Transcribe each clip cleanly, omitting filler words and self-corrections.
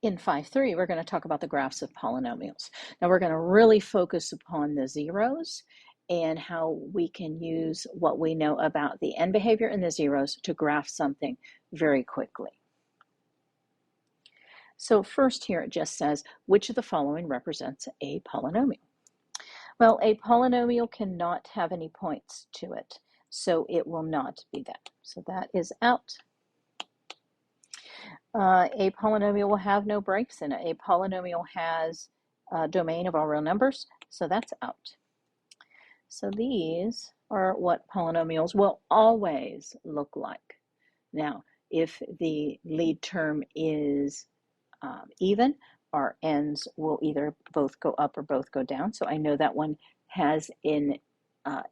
In 5.3, we're going to talk about the graphs of polynomials. Now we're going to really focus upon the zeros and how we can use what we know about the end behavior in the zeros to graph something very quickly. So first here it just says, which of the following represents a polynomial? Well, a polynomial cannot have any points to it, so it will not be that. So that is out. A polynomial will have no breaks in it. A polynomial has a domain of all real numbers, so that's out. So these are what polynomials will always look like. Now, if the lead term is even, our ends will either both go up or both go down. So I know that one has an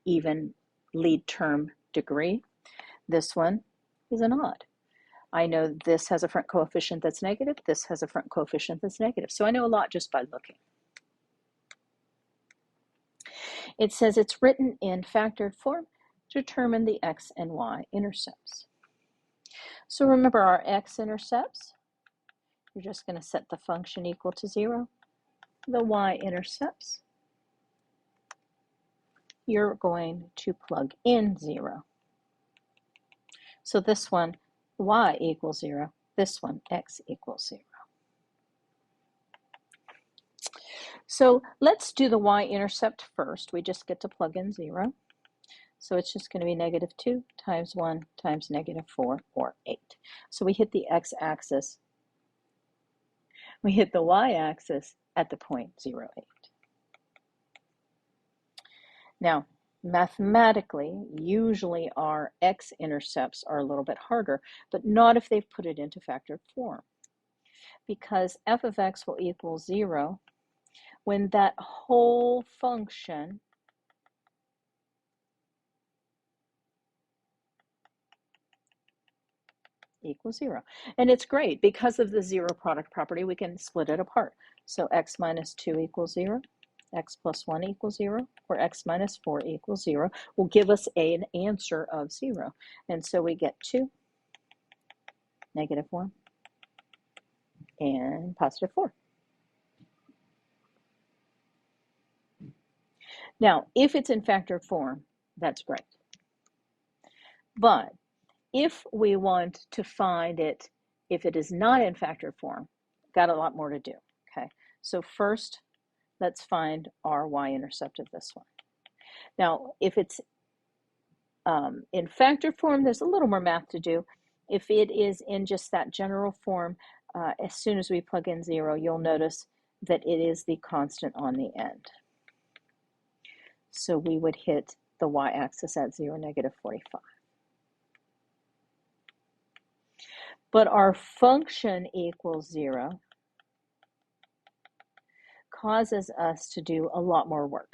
even lead term degree. This one is an odd. I know this has a front coefficient that's negative, this has a front coefficient that's negative. So I know a lot just by looking. It says it's written in factored form to determine the x and y intercepts. So remember our x-intercepts, you're just going to set the function equal to 0. The y-intercepts, you're going to plug in 0. So this one, y equals 0. This one, x equals 0. So let's do the y-intercept first. We just get to plug in 0. So it's just going to be negative 2 times 1 times negative 4, or 8. So we hit the x-axis. We hit the y-axis at the point 0, 8. Now, mathematically, usually our x-intercepts are a little bit harder, but not if they've put it into factored form. Because f of x will equal 0 when that whole function equals 0. And it's great because of the zero product property, we can split it apart. So x minus 2 equals 0, x plus 1 equals 0, or x minus 4 equals 0 will give us an answer of 0. And so we get 2, negative 1, and positive 4. Now, if it's in factored form, that's great. But if we want to find it, if it is not in factored form, got a lot more to do, okay? So first, let's find our y-intercept of this one. Now, if it's in factored form, there's a little more math to do. If it is in just that general form, as soon as we plug in 0, you'll notice that it is the constant on the end. So we would hit the y-axis at 0, negative 45. But our function equals 0 causes us to do a lot more work,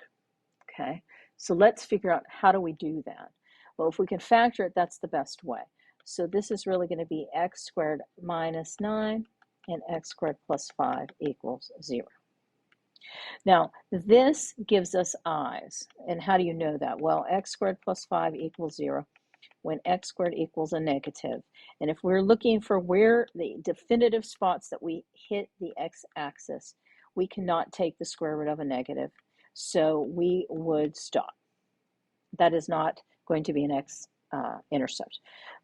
okay? So let's figure out how do we do that. Well, if we can factor it, that's the best way. So this is really going to be x squared minus 9 and x squared plus 5 equals 0. Now, this gives us i's. And how do you know that? Well, x squared plus 5 equals 0 when x squared equals a negative. And if we're looking for where the definitive spots that we hit the x-axis, we cannot take the square root of a negative. So we would stop. That is not going to be an x-intercept.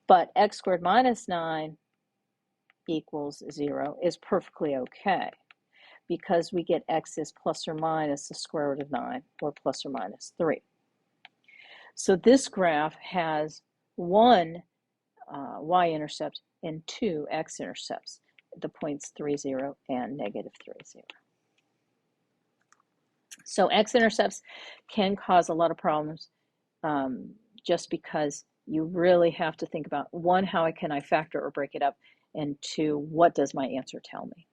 But x squared minus 9 equals 0 is perfectly okay, because we get x is plus or minus the square root of 9, or plus or minus 3. So this graph has 1 y-intercept and 2 x-intercepts, the points 3, 0 and negative 3, 0. So x-intercepts can cause a lot of problems just because you really have to think about, 1, how can I factor or break it up, and 2, what does my answer tell me?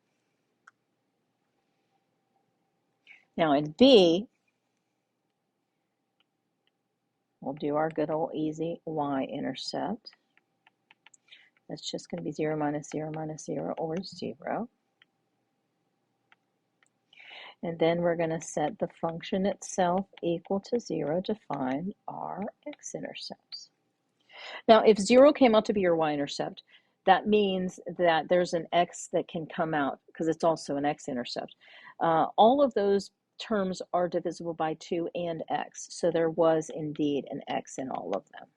Now in B, we'll do our good old easy y-intercept. That's just going to be 0 minus 0 minus 0, or 0. And then we're going to set the function itself equal to 0 to find our x-intercepts. Now, if 0 came out to be your y-intercept, that means that there's an x that can come out because it's also an x-intercept. All of those terms are divisible by 2 and x, so there was indeed an x in all of them.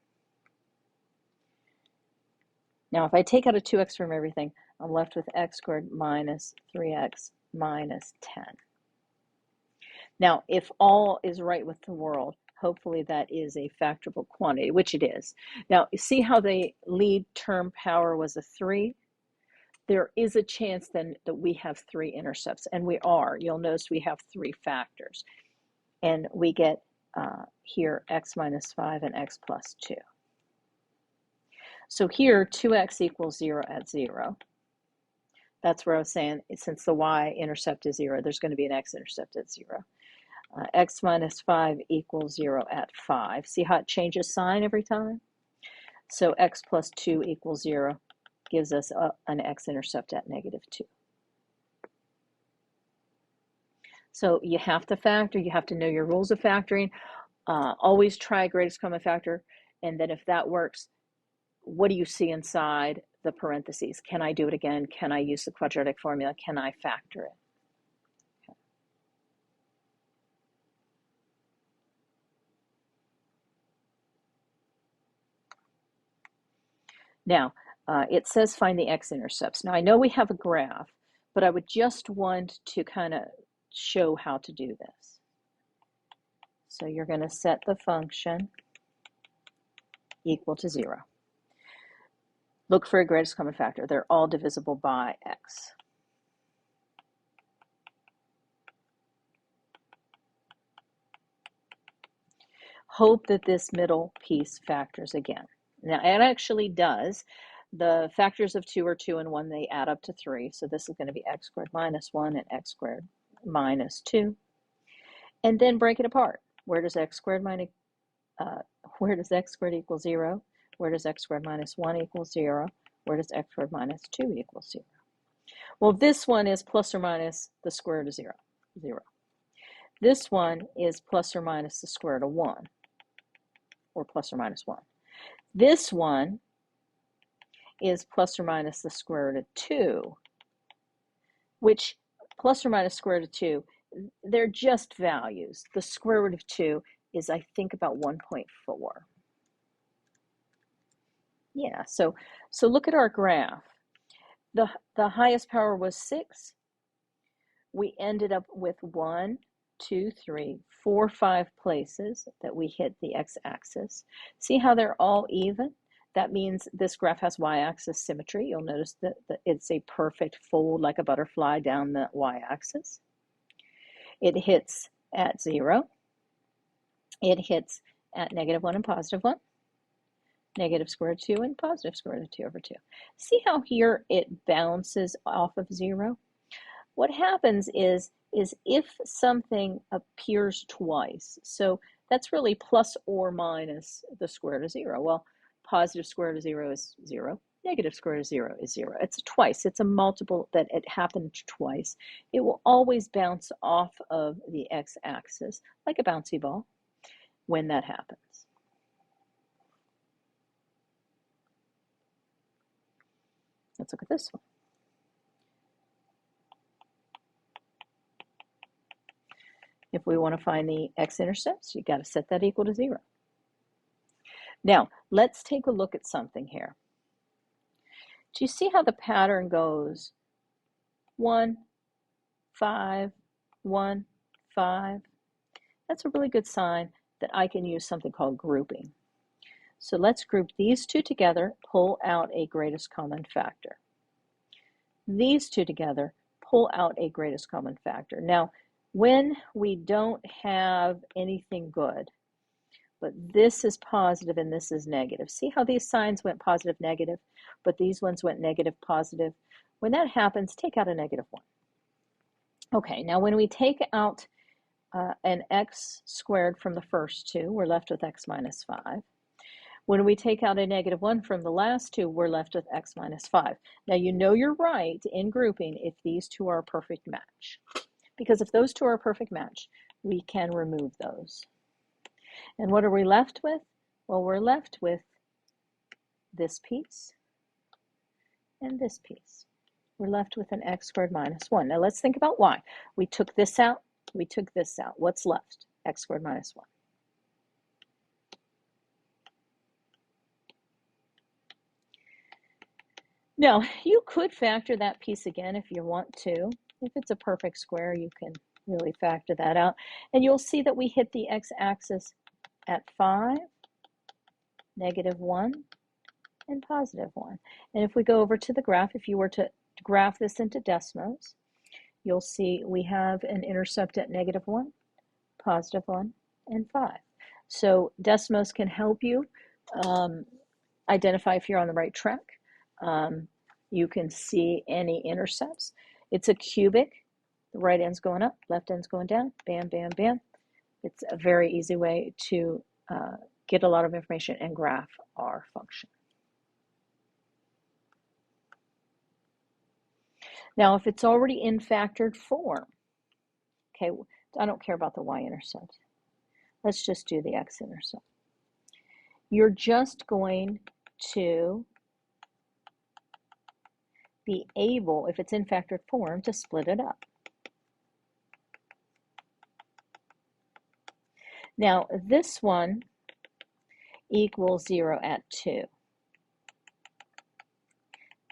Now, if I take out a 2x from everything, I'm left with x squared minus 3x minus 10. Now, if all is right with the world, hopefully that is a factorable quantity, which it is. Now, see how the lead term power was a 3? There is a chance then that we have 3 intercepts, and we are. You'll notice we have 3 factors. And we get here x minus 5 and x plus 2. So here, 2x equals 0 at 0. That's where I was saying, since the y-intercept is 0, there's going to be an x-intercept at 0. X minus 5 equals 0 at 5. See how it changes sign every time? So x plus 2 equals 0 gives us an x-intercept at negative 2. So you have to factor, you have to know your rules of factoring. Always try greatest common factor, and then if that works, what do you see inside the parentheses? Can I do it again? Can I use the quadratic formula? Can I factor it? Okay. Now, it says find the x-intercepts. Now, I know we have a graph, but I would just want to kind of show how to do this. So you're going to set the function equal to 0. Look for a greatest common factor. They're all divisible by x. Hope that this middle piece factors again. Now, it actually does. The factors of 2 are 2 and 1. They add up to 3. So this is going to be x squared minus 1 and x squared minus 2. And then break it apart. Where does x squared equal 0? Where does x squared minus 1 equal 0? Where does x squared minus 2 equal 0? Well, this one is plus or minus the square root of 0. This one is plus or minus the square root of 1, or plus or minus 1. This one is plus or minus the square root of 2, which plus or minus square root of 2, they're just values. The square root of 2 is, I think, about 1.4. Yeah, so look at our graph. The highest power was 6. We ended up with 1, 2, 3, 4, 5 places that we hit the x-axis. See how they're all even? That means this graph has y-axis symmetry. You'll notice that it's a perfect fold like a butterfly down the y-axis. It hits at 0. It hits at negative 1 and positive 1. Negative square root of 2 and positive square root of 2 over 2. See how here it bounces off of 0? What happens is if something appears twice, so that's really plus or minus the square root of 0. Well, positive square root of 0 is 0. Negative square root of 0 is 0. It's twice. It's a multiple that it happened twice. It will always bounce off of the x-axis like a bouncy ball when that happens. Let's look at this one. If we want to find the x-intercepts, you've got to set that equal to 0. Now, let's take a look at something here. Do you see how the pattern goes? 1, 5, 1, 5. That's a really good sign that I can use something called grouping. So let's group these two together, pull out a greatest common factor. These two together, pull out a greatest common factor. Now, when we don't have anything good, but this is positive and this is negative. See how these signs went positive, negative, but these ones went negative, positive. When that happens, take out a negative 1. Okay, now when we take out an x squared from the first two, we're left with x minus 5. When we take out a negative 1 from the last two, we're left with x minus 5. Now you know you're right in grouping if these two are a perfect match. Because if those two are a perfect match, we can remove those. And what are we left with? Well, we're left with this piece and this piece. We're left with an x squared minus 1. Now let's think about y. We took this out, we took this out. What's left? X squared minus 1. Now, you could factor that piece again if you want to. If it's a perfect square, you can really factor that out. And you'll see that we hit the x-axis at 5, -1, and +1. And if we go over to the graph, if you were to graph this into Desmos, you'll see we have an intercept at -1, +1, and 5. So Desmos can help you identify if you're on the right track. You can see any intercepts. It's a cubic. The right end's going up, left end's going down. Bam, bam, bam. It's a very easy way to get a lot of information and graph our function. Now, if it's already in factored form, okay, I don't care about the y-intercept. Let's just do the x-intercept. You're just going to be able, if it's in factored form, to split it up. Now, this one equals 0 at 2.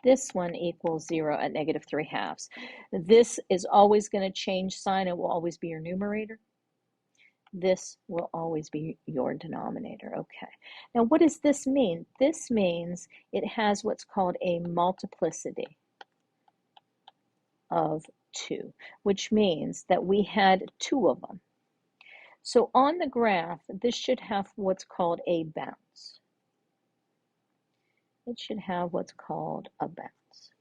This one equals 0 at -3/2. This is always going to change sign. It will always be your numerator. This will always be your denominator. Okay. Now, what does this mean? This means it has what's called a multiplicity of 2, which means that we had 2 of them. So on the graph, this should have what's called a bounce. It should have what's called a bounce.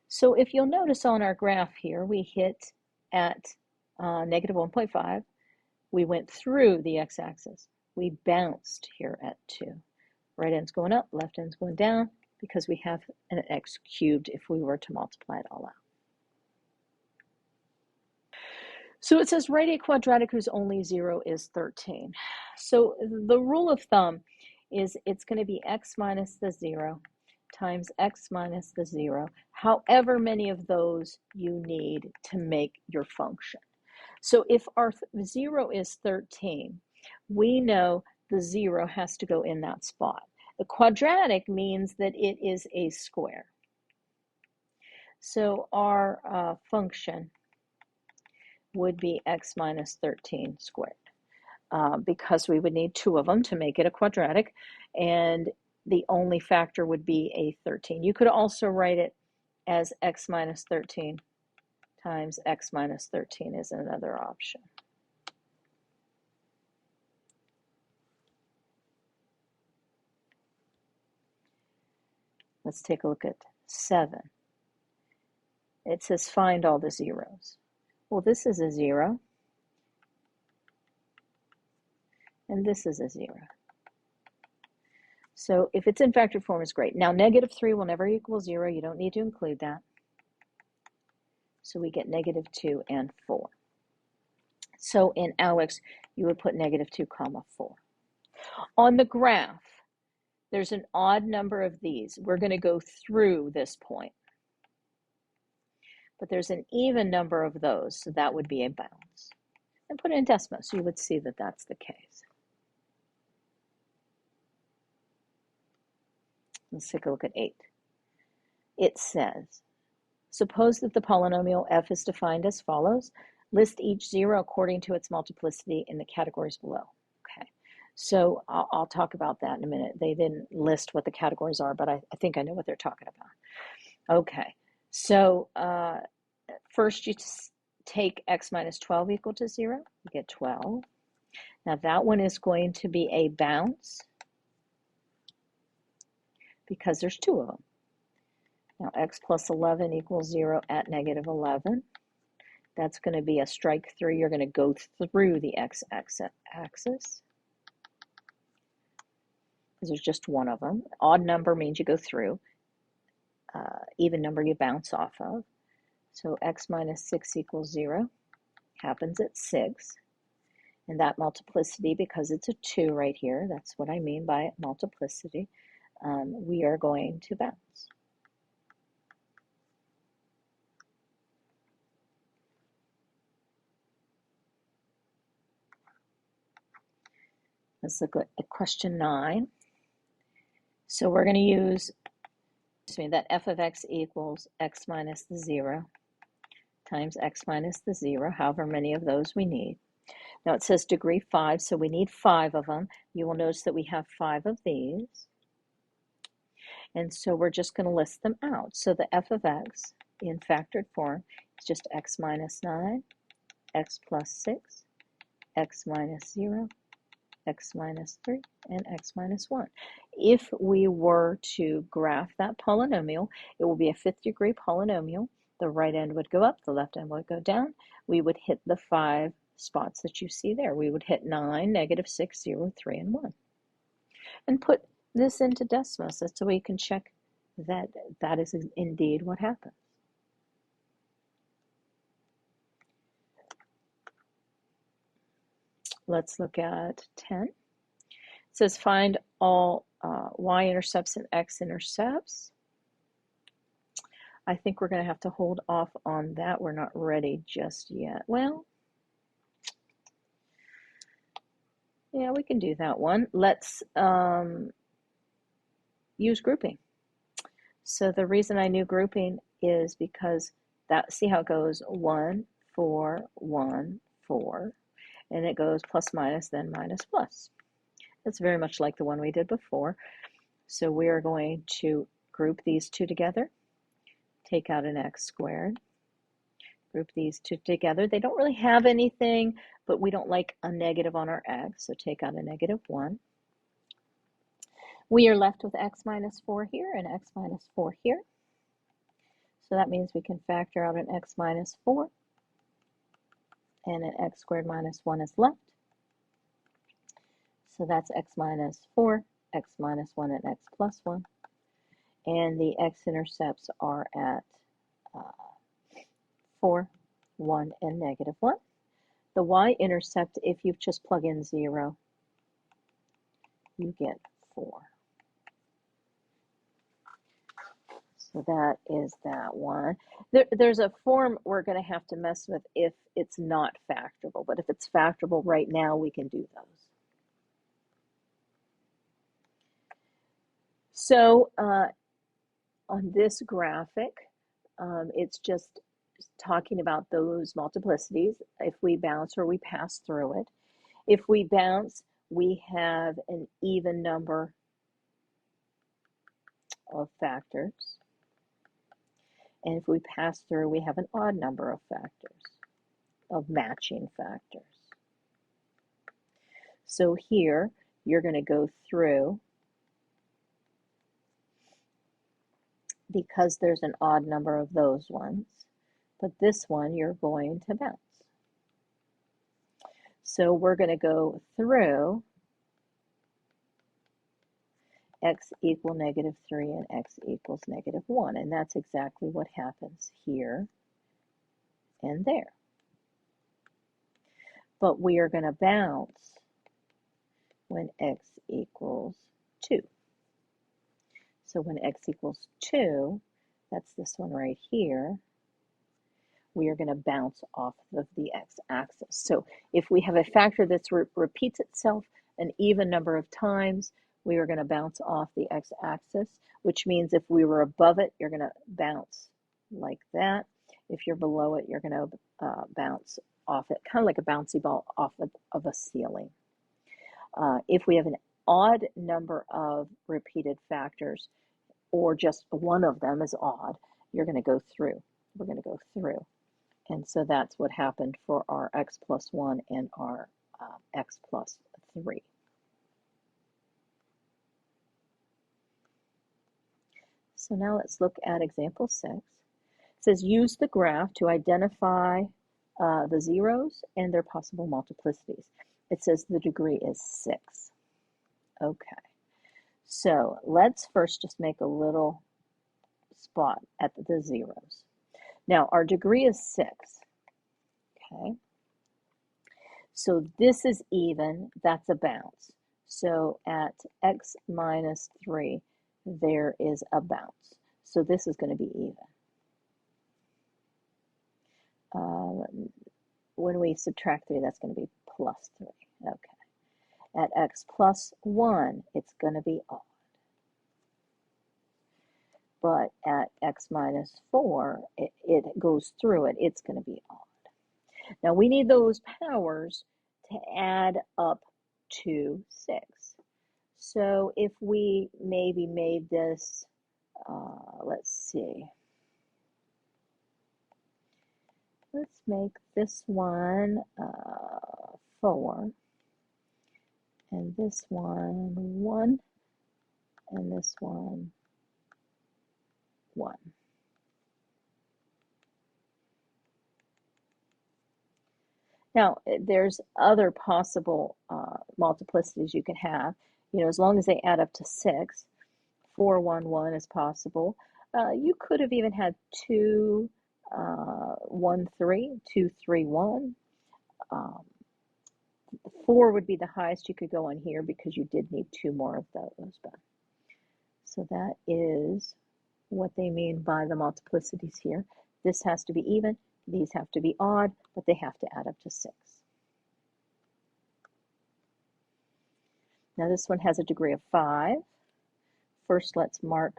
So if you'll notice on our graph here, we hit at -1.5. We went through the x-axis. We bounced here at 2. Right end's going up, left end's going down, because we have an x cubed if we were to multiply it all out. So it says write a quadratic whose only 0 is 13. So the rule of thumb is it's going to be x minus the 0 times x minus the 0, however many of those you need to make your function. So if our 0 is 13, we know the 0 has to go in that spot. The quadratic means that it is a square. So our function would be x minus 13 squared, because we would need 2 of them to make it a quadratic, and the only factor would be a 13. You could also write it as x minus 13 times x minus 13 is another option. Let's take a look at 7. It says find all the zeros. Well, this is a 0, and this is a 0. So if it's in factored form, it's great. Now, -3 will never equal 0. You don't need to include that. So we get -2 and 4. So in ALEKS, you would put -2, 4. On the graph, there's an odd number of these. We're going to go through this point. But there's an even number of those, so that would be a bounce. And put it in Desmos, so you would see that that's the case. Let's take a look at 8. It says, suppose that the polynomial f is defined as follows. List each 0 according to its multiplicity in the categories below. Okay, so I'll talk about that in a minute. They didn't list what the categories are, but I think I know what they're talking about. Okay, so first you take x minus 12 equal to 0. You get 12. Now that one is going to be a bounce because there's 2 of them. Now x plus 11 equals 0 at -11. That's going to be a strike through. You're going to go through the x-axis because there's just one of them. Odd number means you go through. Even number you bounce off of. So x minus 6 equals 0 happens at 6. And that multiplicity, because it's a 2 right here, that's what I mean by multiplicity, we are going to bounce. Let's look at question 9. So we're going to use that f of x equals x minus the 0 times x minus the 0, however many of those we need. Now it says degree 5, so we need 5 of them. You will notice that we have 5 of these. And so we're just going to list them out. So the f of x in factored form is just x minus 9, x plus 6, x minus 0, x minus 3, and x minus 1. If we were to graph that polynomial, it will be a 5th degree polynomial. The right end would go up, the left end would go down. We would hit the 5 spots that you see there. We would hit 9, negative 6, 0, 3, and 1. And put this into Desmos so we can check that that is indeed what happens. Let's look at 10. It says find all y-intercepts and x-intercepts. I think we're going to have to hold off on that. We're not ready just yet. Well, yeah, we can do that one. Let's use grouping. So the reason I knew grouping is because that, see how it goes 1, 4, 1, 4, and it goes plus minus, then minus plus. It's very much like the one we did before. So we are going to group these two together, take out an x squared, group these two together. They don't really have anything, but we don't like a negative on our x, so take out a negative 1. We are left with x minus 4 here and x minus 4 here. So that means we can factor out an x minus 4, and an x squared minus 1 is left. So that's x minus 4, x minus 1, and x plus 1. And the x-intercepts are at 4, 1, and negative 1. The y-intercept, if you just plug in 0, you get 4. So that is that one. There's a form we're going to have to mess with if it's not factorable, but if it's factorable right now, we can do those. So on this graphic, it's just talking about those multiplicities, if we bounce or we pass through it. If we bounce, we have an even number of factors. And if we pass through, we have an odd number of factors, of matching factors. So here, you're going to go through, because there's an odd number of those ones, but this one you're going to bounce. So we're going to go through x equal negative 3 and x equals negative 1, and that's exactly what happens here and there. But we are going to bounce when x equals 2. So when x equals 2, that's this one right here, we are going to bounce off of the x-axis. So if we have a factor that repeats itself an even number of times, we are going to bounce off the x-axis, which means if we were above it, you're going to bounce like that. If you're below it, you're going to bounce off it, kind of like a bouncy ball off of a ceiling. If we have an odd number of repeated factors, or just one of them is odd, you're going to go through. We're going to go through. And so that's what happened for our x plus 1 and our x plus 3. So now let's look at example 6. It says use the graph to identify the zeros and their possible multiplicities. It says the degree is 6. Okay. So let's first just make a little spot at the zeros. Now our degree is 6. Okay. So this is even, that's a bounce. So at x minus 3, there is a bounce. So this is going to be even. When we subtract 3, that's going to be plus 3. Okay. At x plus 1, it's going to be odd. But at x minus 4, it goes through it. It's going to be odd. Now, we need those powers to add up to 6. So if we maybe made this, let's see. Let's make this one 4, and this one 1, and this one 1. Now, there's other possible multiplicities you can have. You know, as long as they add up to 6, 4, 1, 1 is possible. You could have even had 2, 1, 3, 2, 3, 1. 4 would be the highest you could go on here because you did need 2 more of those. So that is what they mean by the multiplicities here. This has to be even, these have to be odd, but they have to add up to 6. Now this one has a degree of 5. First, let's mark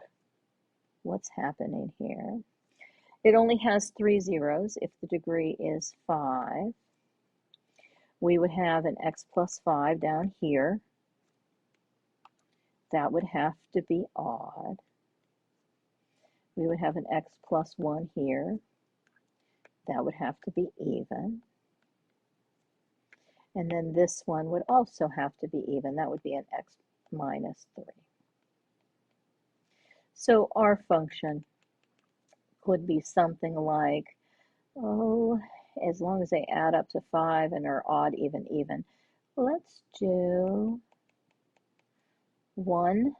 what's happening here. It only has 3 zeros if the degree is 5. We would have an x plus 5 down here. That would have to be odd. We would have an x plus 1 here. That would have to be even. And then this one would also have to be even. That would be an x minus 3. So our function could be something like, oh, as long as they add up to 5 and are odd, even, even. Let's do 1,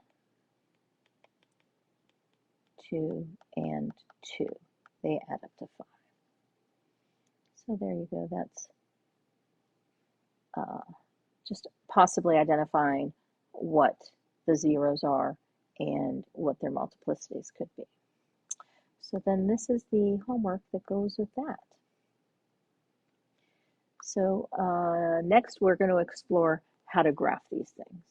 2, and 2. They add up to 5. So there you go. That's just possibly identifying what the zeros are and what their multiplicities could be. So then this is the homework that goes with that. So next we're going to explore how to graph these things.